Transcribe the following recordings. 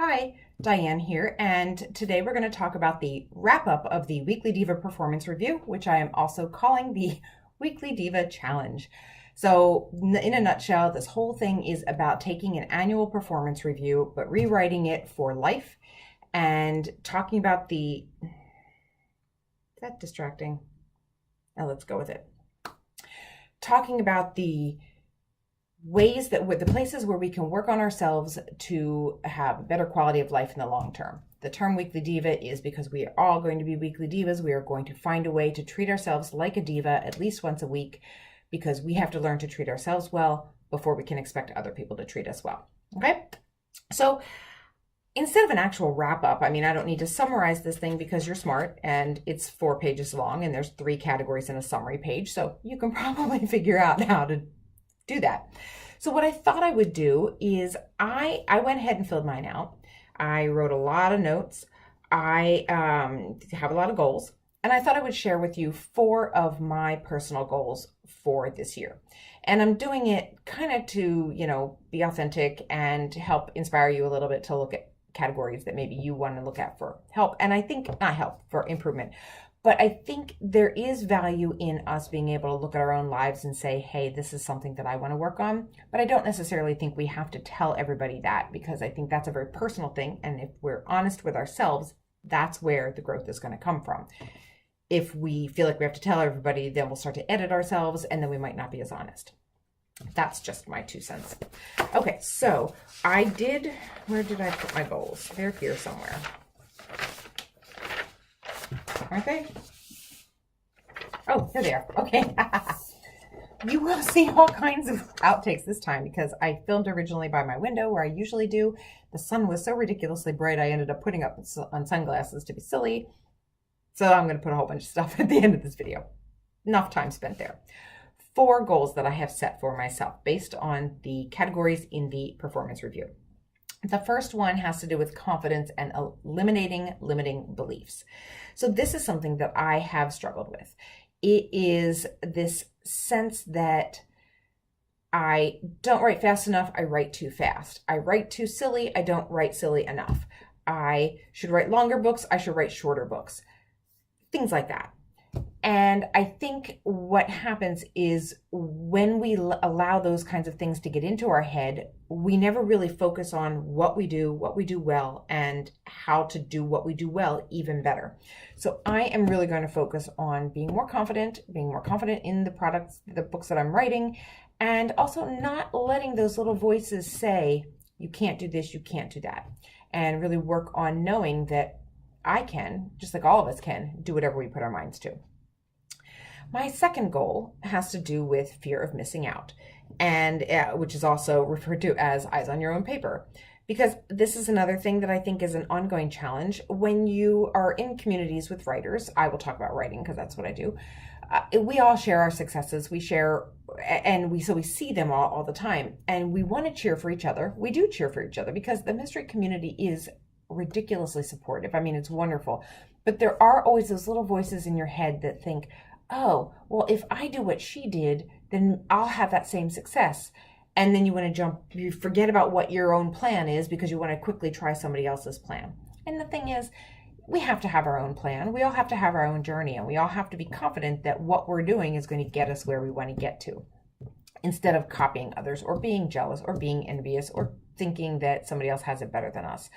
Hi, Diane here, and today we're going to talk about the wrap up of the Weekly DiVa Performance Review, which I am also calling the Weekly DiVa Challenge. So, in a nutshell, this whole thing is about taking an annual performance review but rewriting it for life and talking about the. Is that distracting? Now let's go with it. Talking about the ways that the places where we can work on ourselves to have a better quality of life in the long term. The term Weekly Diva is because we are all going to be weekly divas. We are going to find a way to treat ourselves like a diva at least once a week because we have to learn to treat ourselves well before we can expect other people to treat us well. Okay? So instead of an actual wrap up, I don't need to summarize this thing because you're smart and it's 4 pages long and there's 3 categories in a summary page. So you can probably figure out how to do that. So what I thought I would do is I went ahead and filled mine out. I wrote a lot of notes. I have a lot of goals, and I thought I would share with you 4 of my personal goals for this year. And I'm doing it kind of to, be authentic and help inspire you a little bit to look at categories that maybe you want to look at for help. And I think not help, for improvement. But I think there is value in us being able to look at our own lives and say, hey, this is something that I want to work on. But I don't necessarily think we have to tell everybody that because I think that's a very personal thing. And if we're honest with ourselves, that's where the growth is going to come from. If we feel like we have to tell everybody, then we'll start to edit ourselves and then we might not be as honest. That's just my 2 cents. Okay, so where did I put my goals? They're here somewhere. Aren't they? Oh, there they are. Okay. You will see all kinds of outtakes this time because I filmed originally by my window where I usually do. The sun was so ridiculously bright I ended up putting up on sunglasses to be silly. So I'm going to put a whole bunch of stuff at the end of this video. Enough time spent there. 4 goals that I have set for myself based on the categories in the performance review. The first one has to do with confidence and eliminating limiting beliefs. So this is something that I have struggled with. It is this sense that I don't write fast enough, I write too fast. I write too silly, I don't write silly enough. I should write longer books, I should write shorter books. Things like that. And I think what happens is when we allow those kinds of things to get into our head, we never really focus on what we do well, and how to do what we do well even better. So I am really going to focus on being more confident in the books that I'm writing, and also not letting those little voices say, you can't do this, you can't do that, and really work on knowing that I can, just like all of us can, do whatever we put our minds to. My second goal has to do with fear of missing out, and which is also referred to as eyes on your own paper, because this is another thing that I think is an ongoing challenge when you are in communities with writers. I will talk about writing because that's what I do. We all share our successes. We share, and we see them all the time, and we want to cheer for each other. We do cheer for each other because the mystery community is ridiculously supportive. It's wonderful. But there are always those little voices in your head that think, oh, well, if I do what she did, then I'll have that same success. And then you forget about what your own plan is because you want to quickly try somebody else's plan. And the thing is, we have to have our own plan. We all have to have our own journey, and we all have to be confident that what we're doing is going to get us where we want to get to, instead of copying others or being jealous or being envious or thinking that somebody else has it better than us.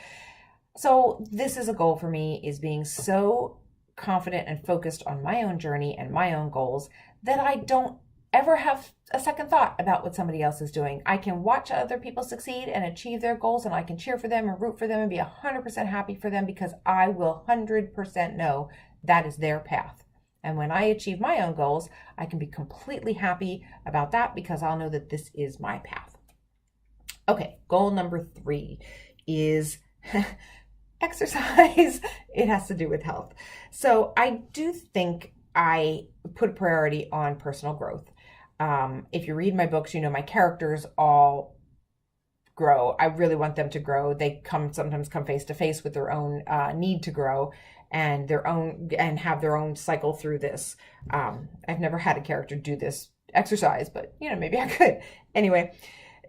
So this is a goal for me, is being so confident and focused on my own journey and my own goals that I don't ever have a second thought about what somebody else is doing. I can watch other people succeed and achieve their goals, and I can cheer for them and root for them and be 100% happy for them because I will 100% know that is their path. And when I achieve my own goals, I can be completely happy about that because I'll know that this is my path. Okay, goal number 3 is exercise. It has to do with health. So I do think I put a priority on personal growth. If you read my books, my characters all grow. I really want them to grow. They sometimes come face to face with their own need to grow and have their own cycle through this. I've never had a character do this exercise, but maybe I could. Anyway,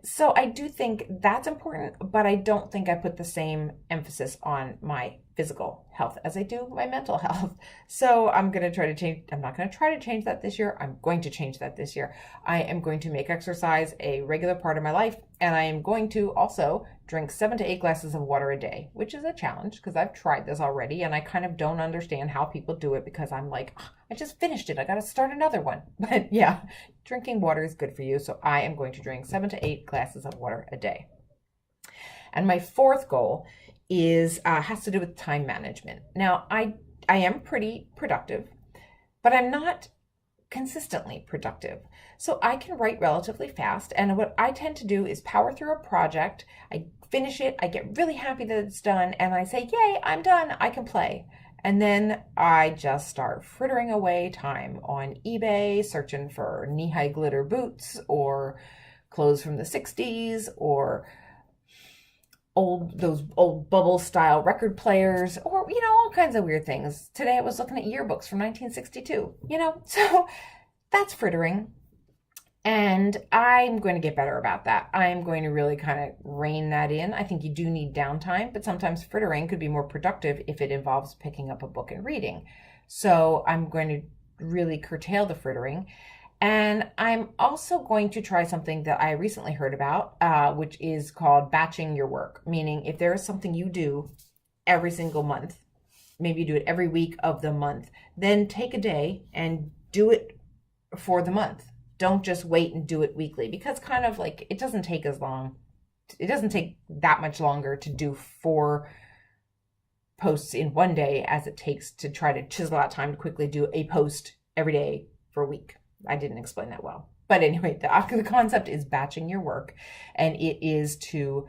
So I do think that's important, but I don't think I put the same emphasis on my physical health as I do my mental health. So I'm going to try to change. I'm not going to try to change that this year. I'm going to change that this year. I am going to make exercise a regular part of my life. And I am going to also drink 7 to 8 glasses of water a day, which is a challenge because I've tried this already and I kind of don't understand how people do it because I'm like, "Oh, I just finished it. I got to start another one." But yeah, drinking water is good for you. So I am going to drink 7 to 8 glasses of water a day. And my fourth goal is has to do with time management. Now, I am pretty productive, but I'm not consistently productive. So I can write relatively fast. And what I tend to do is power through a project. I finish it. I get really happy that it's done. And I say, yay, I'm done. I can play. And then I just start frittering away time on eBay, searching for knee-high glitter boots or clothes from the 60s or those old bubble style record players, or all kinds of weird things. Today I was looking at yearbooks from 1962, so that's frittering, and I'm going to get better about that. I'm going to really kind of rein that in. I think you do need downtime, but sometimes frittering could be more productive if it involves picking up a book and reading. So I'm going to really curtail the frittering. And I'm also going to try something that I recently heard about, which is called batching your work. Meaning if there is something you do every single month, maybe you do it every week of the month, then take a day and do it for the month. Don't just wait and do it weekly, because kind of like it doesn't take as long. It doesn't take that much longer to do 4 posts in one day as it takes to try to chisel out time to quickly do a post every day for a week. I didn't explain that well. But anyway, the concept is batching your work, and it is to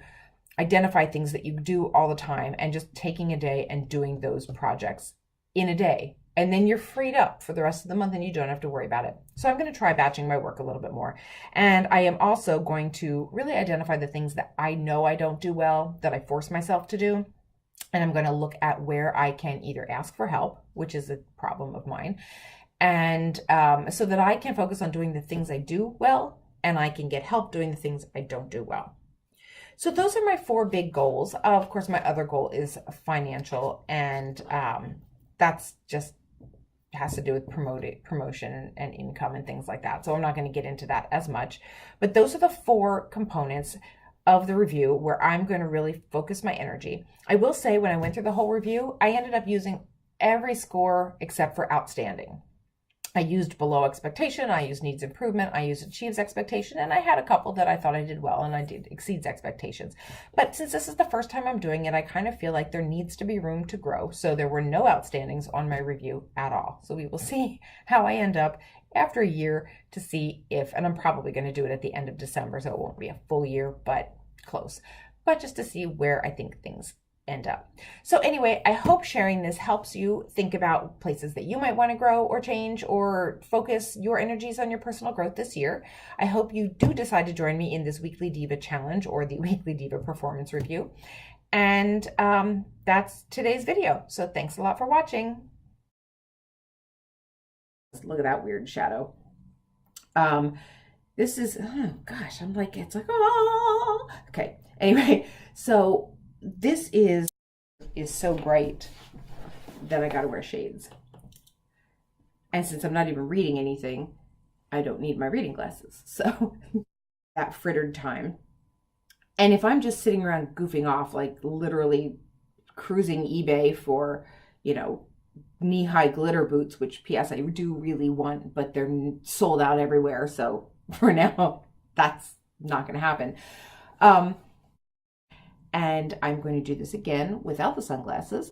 identify things that you do all the time and just taking a day and doing those projects in a day. And then you're freed up for the rest of the month and you don't have to worry about it. So I'm going to try batching my work a little bit more. And I am also going to really identify the things that I know I don't do well, that I force myself to do. And I'm going to look at where I can either ask for help, which is a problem of mine, and so that I can focus on doing the things I do well, and I can get help doing the things I don't do well. So those are my 4 big goals. Of course, my other goal is financial, and that's just has to do with promotion and income and things like that. So I'm not going to get into that as much. But those are the 4 components of the review where I'm going to really focus my energy. I will say when I went through the whole review, I ended up using every score except for outstanding. I used below expectation, I used needs improvement, I used achieves expectation, and I had a couple that I thought I did well and I did exceeds expectations. But since this is the first time I'm doing it, I kind of feel like there needs to be room to grow. So there were no outstandings on my review at all. So we will see how I end up after a year to see if, and I'm probably going to do it at the end of December, so it won't be a full year, but close. But just to see where I think things end up. So anyway, I hope sharing this helps you think about places that you might want to grow or change or focus your energies on your personal growth this year. I hope you do decide to join me in this Weekly Diva Challenge or the Weekly Diva Performance Review. And that's today's video. So thanks a lot for watching. Look at that weird shadow. This is, oh gosh, I'm like, it's like, oh, okay. Anyway, so this is so bright that I gotta wear shades. And since I'm not even reading anything, I don't need my reading glasses. So that frittered time. And if I'm just sitting around goofing off, like literally cruising eBay for, knee-high glitter boots, which P.S. I do really want, but they're sold out everywhere. So for now, that's not gonna happen. And I'm going to do this again without the sunglasses.